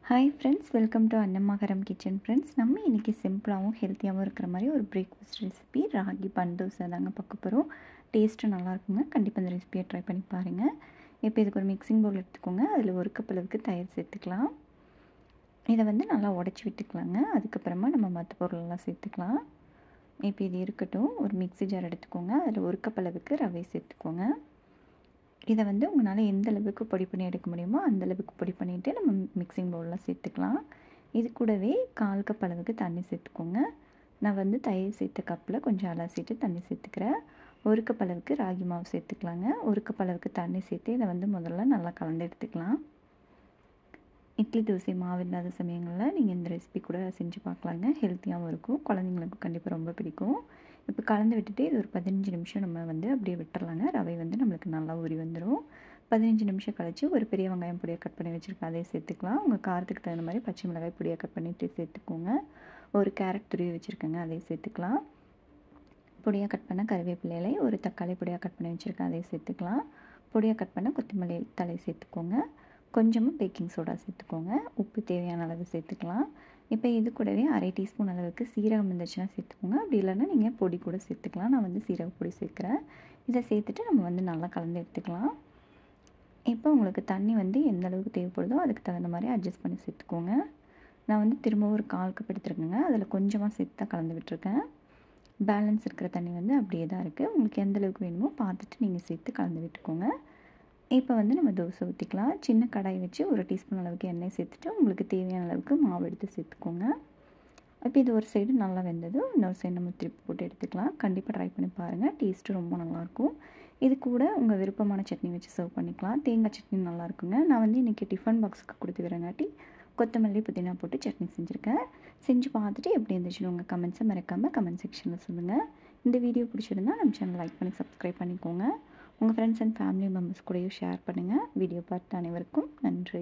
Hi friends, welcome to Annammakaram kitchen friends. நம்ம இன்றைக்கி சிம்பிளாகவும் ஹெல்த்தியாகவும் இருக்கிற மாதிரி ஒரு breakfast recipe ragi bun dosa தாங்க பார்க்க போகிறோம். டேஸ்ட்டு நல்லாயிருக்குங்க. கண்டிப்பாக இந்த ரெசிபியை ட்ரை பண்ணி பாருங்கள். இப்போ இதுக்கு ஒரு மிக்சிங் பவுல் எடுத்துக்கோங்க. அதில் ஒரு கப் அளவுக்கு தயிர் சேர்த்துக்கலாம். இதை நல்லா உடச்சி விட்டுக்கலாங்க. அதுக்கப்புறமா நம்ம மற்ற பொருளெல்லாம் சேர்த்துக்கலாம். இப்போ இது இருக்கட்டும். ஒரு மிக்ஸி ஜார் எடுத்துக்கோங்க. அதில் ஒரு கப் அளவுக்கு ரவை சேர்த்துக்கோங்க. இதை உங்களால் எந்த அளவுக்கு பொடி பண்ணி எடுக்க முடியுமோ அந்தளவுக்கு பொடி பண்ணிவிட்டு நம்ம மிக்சிங் பவுலில் சேர்த்துக்கலாம். இது கூடவே 1/4 கப் அளவுக்கு தண்ணி சேர்த்துக்கோங்க. நான் தயிர் சேர்த்த கப்பில் கொஞ்சம் அலசிட்டு தண்ணி சேர்த்துக்கிறேன். 1 கப் அளவுக்கு ராகி மாவு சேர்த்துக்கலாங்க. 1 கப் அளவுக்கு தண்ணி சேர்த்து இதை முதல்ல நல்லா கலந்து எடுத்துக்கலாம். இட்லி தோசை மாவு இல்லாத சமயங்களில் நீங்கள் இந்த ரெசிபி கூட செஞ்சு பார்க்கலாங்க. ஹெல்த்தியாகவும் இருக்கும். குழந்தைங்களுக்கு கண்டிப்பாக ரொம்ப பிடிக்கும். இப்போ கலந்து விட்டுட்டு இது ஒரு 15 நிமிஷம் நம்ம அப்படியே விட்டுறலாங்க. ரவை நம்மளுக்கு நல்லா ஊறி வந்துடும். 15 நிமிஷம் கழித்து ஒரு பெரிய வெங்காயம் பொடியை கட் பண்ணி வச்சுருக்கேன், அதையும் சேர்த்துக்கலாம். உங்கள் காரத்துக்கு தகுந்த மாதிரி பச்சை மிளகாய் பொடியை கட் பண்ணிவிட்டு சேர்த்துக்கோங்க. ஒரு கேரட் துருவி வச்சுருக்கேங்க, அதையும் சேர்த்துக்கலாம். பொடியாக கட் பண்ண கருவேப்பிலை, ஒரு தக்காளி பொடியாக கட் பண்ணி வச்சுருக்கேன், அதையும் சேர்த்துக்கலாம். பொடியாக கட் பண்ண கொத்தமல்லி தலை சேர்த்துக்கோங்க. கொஞ்சமாக பேக்கிங் சோடா சேர்த்துக்கோங்க. உப்பு தேவையான அளவு சேர்த்துக்கலாம். இப்போ இது கூடவே 1/2 டீஸ்பூன் அளவுக்கு சீரகம் இருந்துச்சுன்னா சேர்த்துக்கோங்க. அப்படி இல்லைன்னா நீங்கள் பொடி கூட சேர்த்துக்கலாம். நான் சீரக பொடி சேர்க்குறேன். இதை சேர்த்துட்டு நம்ம நல்லா கலந்து எடுத்துக்கலாம். இப்போ உங்களுக்கு தண்ணி எந்த அளவுக்கு தேவைப்படுதோ அதுக்கு தகுந்த மாதிரி அட்ஜஸ்ட் பண்ணி சேர்த்துக்கோங்க. நான் திரும்பவும் ஒரு 1/4 கப் எடுத்துருக்கேங்க. அதில் கொஞ்சமாக சேர்த்து தான் கலந்து விட்டுருக்கேன். பேலன்ஸ் இருக்கிற தண்ணி அப்படியே தான் இருக்குது. உங்களுக்கு எந்த அளவுக்கு வேணுமோ பார்த்துட்டு நீங்கள் சேர்த்து கலந்து விட்டுக்கோங்க. இப்போ நம்ம தோசை ஊற்றிக்கலாம். சின்ன கடாய் வச்சு 1 டீஸ்பூன் அளவுக்கு எண்ணெய் சேர்த்துட்டு உங்களுக்கு தேவையான அளவுக்கு மாவு எடுத்து சேர்த்துக்கோங்க. இப்போ இது ஒரு சைடு நல்லா வெந்ததும் இன்னொரு சைடு நம்ம திருப்பி போட்டு எடுத்துக்கலாம். கண்டிப்பாக ட்ரை பண்ணி பாருங்கள். டேஸ்ட்டு ரொம்ப நல்லாயிருக்கும். இது கூட உங்கள் விருப்பமான சட்னி வச்சு சர்வ் பண்ணிக்கலாம். தேங்காய் சட்னி நல்லாயிருக்குங்க. நான் இன்றைக்கி டிஃபன் பாக்ஸுக்கு கொடுத்து வரங்காட்டி கொத்தமல்லி புதினா போட்டு சட்னி செஞ்சுருக்கேன். செஞ்சு பார்த்துட்டு எப்படி இருந்துச்சுன்னு உங்கள் கமெண்ட்ஸை மறக்காமல் கமெண்ட் செக்ஷனில் சொல்லுங்கள். இந்த வீடியோ பிடிச்சிருந்தா நம்ம சேனல் லைக் பண்ணி சப்ஸ்கிரைப் பண்ணிக்கோங்க. உங்கள் ஃப்ரெண்ட்ஸ் அண்ட் ஃபேமிலி மெம்பர்ஸ் கூடயும் ஷேர் பண்ணுங்கள். வீடியோ பார்த்த அனைவருக்கும் நன்றி.